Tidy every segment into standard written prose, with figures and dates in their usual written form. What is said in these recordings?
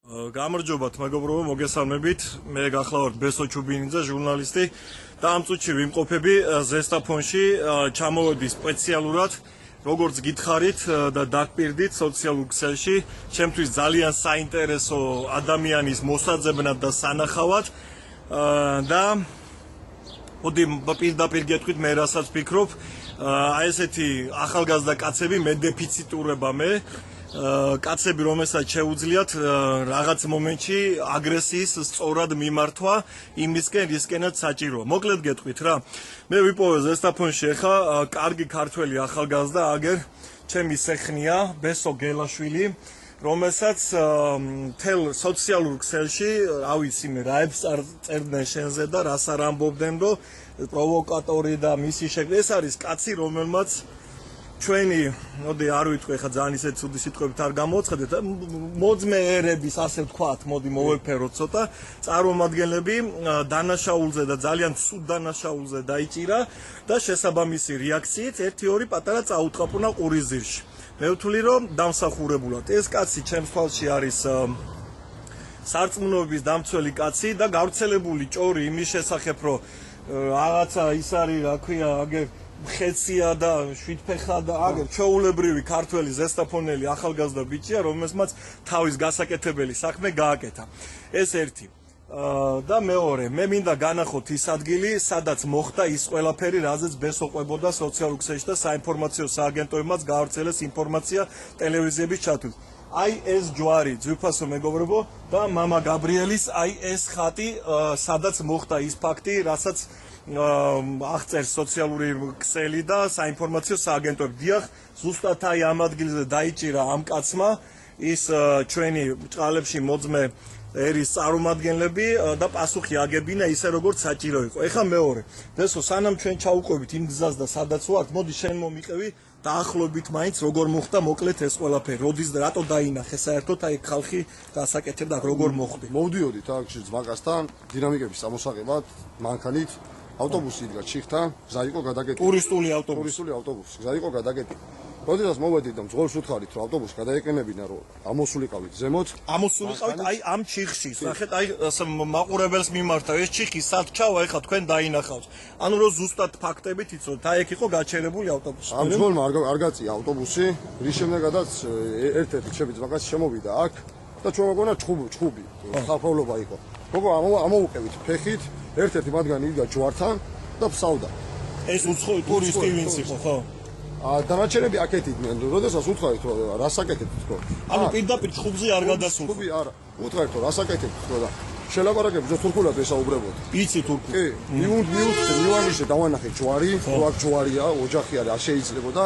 გამარჯობათ მეგობრებო, მოგესალმებით. მე გახლავართ ბესო ჩუბინიძე, ჟურნალისტი და ამ წუთში ვიმყოფები ზესტაფონში, ჩამოვედი სპეციალურად, როგორც გითხარით და დაგპირდით სოციალურ ქსელში, ჩემთვის ძალიან საინტერესო ადამიანის მოსაძებნად და სანახავად და მოდი პირდაპირ გეტყვით მე რასაც ვფიქრობ, აი ესეთი ახალგაზრდა კაცები მე დეფიციტურება მე კაცები, რომელსაც შეუძლიათ რაღაც მომენტში აგრესიის სწორად მიმართვა იმისკენ, რისკენაც საჭიროა. მოკლედ გეტყვით რა. მე ვიპოვე ზესტაფონში ახლა კარგი ქართველი ახალგაზრდა, აგერ ჩემი სეხნია, ბესო გელაშვილი, რომელსაც თელ სოციალურ ქსელში, რა ვიცი მე, რაებს წერდნენ შენზე და რას არ ამბობდნენ, რომ პროვოკატორი და მისი შეკრება. ეს არის კაცი, რომელმაც ჩვენი, მოდი არ ვიტყვი ხა ძალიან ისეთ ცუდი სიტყვებით არ გამოაცხადეთ, მოძმეერების ასე ვთქვათ, მოდი მოვეფეროთ ცოტა, წარმომადგენლები დანაშაულზე და ძალიან ცუდ დანაშაულზე დაიჭირა და შესაბამისი რეაქციით 1-2 პატარა წაუთყაფუნა ყურიზირში. მე ვთვლი რომ დამსახურებულად ეს კაცი ჩემს თვალში არის სარწმუნოების დამცველი კაცი და გავრცელებული ჭორი იმის შესახებ რომ რაღაცა ის არის, რა ქვია, აგერ ხეცია და შვიდფეხა და აგერ ჩვეულებრივი ქართველი ზესტაფონელი ახალგაზრდა ბიჭია, რომელსაც თავის გასაკეთებელი საქმე გააკეთა. ეს ერთი. და მეორე, მე მინდა განახოთ ის ადგილი, სადაც მოხდა ის ყველაფერი, რაზეც ბესო ყვებოდა სოციალურ ქსელში და საინფორმაციო სააგენტოებმაც გაავრცელეს ინფორმაცია ტელევიზიების ჩათვლით. აი ეს ჯვარი, ძვირფასო მეგობრებო და მამა გაბრიელის აი ეს ხატი, სადაც მოხდა ის ფაქტი, რასაც აღწერს სოციალური ქსელი და საინფორმაციო სააგენტოები. დიახ, ზუსტად აი ამ ადგილზე დაიჭირა ამ კაცმა ის ჩვენი ბრჭყალებში მოძმე ერის წარმომადგენლები და პასუხი აგებინა ისე როგორც საჭირო იყო. ეხლა მეორე, ბესო, სანამ ჩვენ ჩაუყვებით იმ გზას და სადაც ვართ, მოდი შენ მომიყევი დაახლოებით მაინც როგორ მოხდა მოკლედ ეს ყველაფერი. როდის და რატო დაინახე საერთოდ აი ხალხი გასაკეთებდა როგორ მოხდა? მოვდიოდით აქ ძმაკასთან დინამიკების სამოსაღებად, მანქანით ავტობუსი იდგა ჩიხთან, გზა იყო გადაკეტილი. ტურისტული ავტობუსი, გზა იყო გადაკეტილი. როდესაც მოვედით და მძღოლს ვუთხარით, რომ ავტობუსი გადაეკენებინა, რომ ამოსულიყავით ზემოთ. ამოსულიყავით აი ამ ჩიხში. ნახეთ, აი მაყურებელს მიმართა ეს ჩიხი სად ჩავა, ეხლა თქვენ დაინახავთ. ანუ რომ ზუსტად ფაქტებით იცოდეთ, აი ეგ იყო გაჩერებული ავტობუსი. ამ მძღოლმა არ გაწია ავტობუსი, რის შემდეგაც ერთ-ერთი ჩემი ძმაკაცი შემოვიდა აქ და ჩვენ მოგონა ჩხუბი, ხალხმრავლობა იყო. მოგო ამოუყევით ფეხით, ერთ-ერთი მათგანი იდგა ჯვართან და ფსავდა. ეს უცხოური ტურისტი ვინც იყო, ხო? დანარჩენები აქეთ იდნენ, როდესაც უთხრით, რომ რას აკეთებთ თქო. ანუ პირდაპირ ჩხუბზე არ გადასულ. ჩხუბი არა. უთხრით, რომ რას აკეთებთ თქო და შელაპარაკებთ, რომ თურქულად ესაუბრებოდ. იცი თურქული. კი, მივანიშე დავანახე ჯვარი, რო აქ ჯვარია, ოჯახი არის, არ შეიძლებოდა.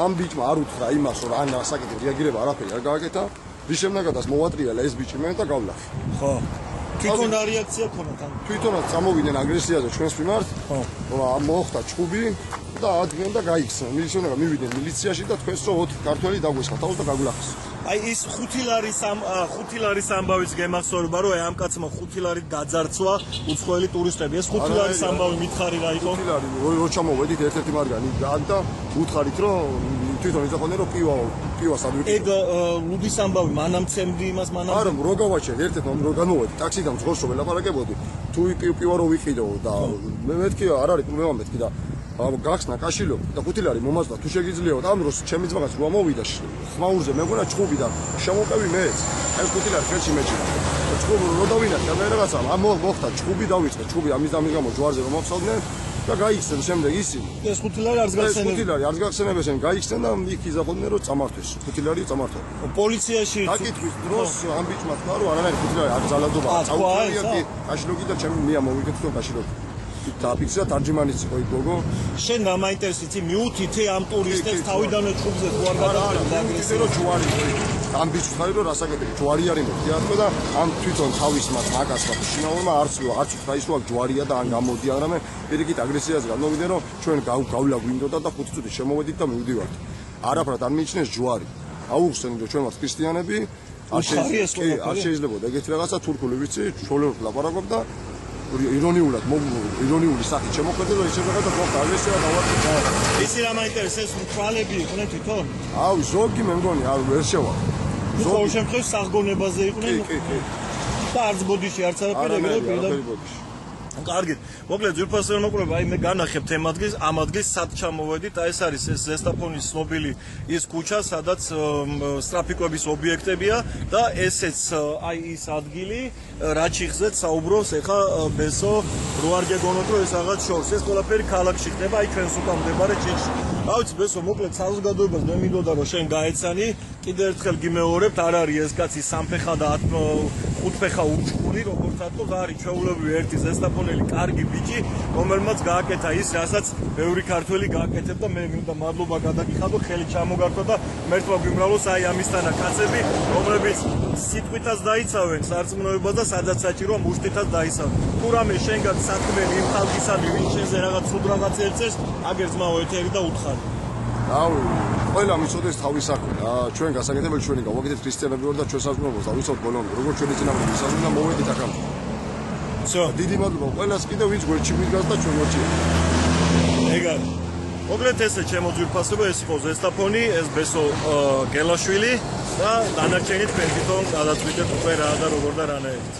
ამ ბიჭმა არ უთხრა იმას, რომ ან რას აკეთებთ, რეაგირება არაფერი არ გააკეთა. რის შემდეგაც მოვატრიალა ეს ბიჭი მე და გავლახე. ხო. თვითონ რა რეაქცია ქონათ ამ? თვითონაც წამოვიდნენ აგრესიაზე ჩვენს მიმართ. ხო. რომ მოხდა ჩხუბი და ადგენ და გაიქცნენ. მილიციონერები მივიდნენ მილიციაში და თქვენს რო 4 ქართველი დაგვესხა თავს და გაგულახეს. აი ის 5 ლარის ამბავის გემახსოვრება, რომ აი ამ კაცმა 5 ლარით გაძარცვა უცხოელი ტურისტები. ეს 5 ლარის ამბავი მითხარი რა იყო? 5 ლარი რო ჩამოვედით ერთ-ერთი მარგანი და უთხრით, რომ თვითონ იზახოდნენ, რომ პივას არ ვიყიდო. ეგ ლუდის ამბავი მანამცემდი იმას მანამ. არა, რო გავაჩერე ერთ-ერთი რო განმოვედი ტაქსიდან მძღოლს რო ველაპარაკებოდი, თუ პივა რო ვიყიდო და მე მეთქი არ არის მე მომეთქი და გახსნა კაშილო და 5 ლარი მომაზდა თუ შეგიძლიათ ამ დროს ჩემი ძმაკაც რო ამოვიდა ხმაურზე მეგონა ჩხუბი და შემოყევი მეც ეს 5 ლარი ხელში მეჭირა ჩხუბი რო დავინახე და რაღაცა ამ მოხდა ჩხუბი დავიწყე ჩხუბი ამის გამო ჯვარზე რომ მოფსავდნენ და გაიქცნენ შემდეგ ისინი ეს 5 ლარი არც გახსენებია. 5 ლარი არც გახსენებია, გაიქცნენ და იქ იზახოდნენ რომ წამართვეს 5 ლარი წამართვა. პოლიციაში დაკითხვის დროს ამ ბიჭმა თქვა რომ არანაირი 5 ლარი არ ძალადობა წაუწევია კი კაშილოგი და ჩემი მია მოვიგეთ თქო კაშილოგი. დააფიქსირა თარჯიმანიც იყო იქ გოგო. შენ გამაინტერესებდი მიუთითე ამ ტურისტებს თავიდანვე ჩხუბზე თუ არ გადაგაგრესე რომ ჯვარი ამ ბიჭს ხარი რომ რასაკეთებ ჯვარი არის მოხდა და ამ თვითონ თავის მაგასმა შინაურმა არც უთხრა ის რომ ჯვარია და ან გამოდი არამე პირიქით აგრესიაზე გამოვიდნენ რომ ჩვენ გავლა გვინდოდა და 5 წუთი შემოვედით და მივდივართ. არაფრად არ მიიჩნეს ჯვარი. აუხსენ რომ ჩვენ ვართ ქრისტიანები, არ შეიძლება ეგეთი რაღაცა თურქული ვიცი, ჩოლერად ლაპარაკობ და ირონიული სახით შემოხვედი რომ ისე რაღაცა მოხდა აგრესია დავარქვა. ისი რა მაინტერესებს თვალები იყვნენ თვითონ? აუ ზოგი მე მგონი არ ვერ შევა. ყოველ შემთხვევაში საღგონებაზე იყვნენ კი. და არც ბოდიში არც არაფერი არაფერი ბოდიში. კარგი. მოკლედ ძვირფასი მოკვლევა, აი მე განახებთ ამ ადგილს სად ჩამოვედით, აი ეს არის ეს ზესტაფონის ცნობილი ის ქუჩა, სადაც სტრაფიკების ობიექტებია და ესეც აი ის ადგილი, რაც შეხზეთ საუბრობს ეხა ბესო რო არ გეგონოთ რომ ეს რაღაც შორს, ეს ყველაფერი ქალაქში ხდება, აი ჩვენს უკან მდებარე ჭიჭში. ავიც ბესო, მოკლედ საზოგადოებას მე მინდოდა რომ შენ გაეცანი, კიდევ ერთხელ გიმეორებთ, არ არის ეს კაცი სამფეხა და ხუთფეხა უჩქური, როგორც ათქოს, არის ჩვეულებრივი ერთი ზესტაფონელი კარგი ბიჭი, რომელმაც გააკეთა ის, რასაც ბევრი ქართველი გააკეთებდა, მე მინდა მადლობა გადაგიხადო, ხელი ჩამოგართვა და მერთვა გვიმრავლოს აი ამისთანა კაცები, რომლებიც სიტყვითაც დაიცავენ სარწმუნოებას და სადაც საჭიროა მუშტითაც დაიცავენ. თუ რამე შენგან საქმელი იმ ხალხისადმი, ვინც შენზე რაღაც სულ რაღაც ეწევს, აგერ ძმაო ეთერი და უთხარი. რავი, ყველა მიცოდეს თავის საქმე. ჩვენ გასაკეთებელი ჩვენი გავაკეთეთ ქრისტიანები ვარ და ჩვენ საზრუნავებს დავიცავთ ბოლომდე. როგორ ჩვენი წინაპრები საზრუნა მოვედით აქამდე. всё, დიდი მადლობა ყველას კიდევ ვინც გვერდში მიდგას და ჩვენ ვერჩი. ეგა. მოკლედ ესე ჩემო ძვირფასება, ეს იყო ზესტაფონი, ეს ბესო გელაშვილი და დანარჩენი თქვენ თვითონ გადაწყვეტეთ უკვე რა და როგორ და რანაირად.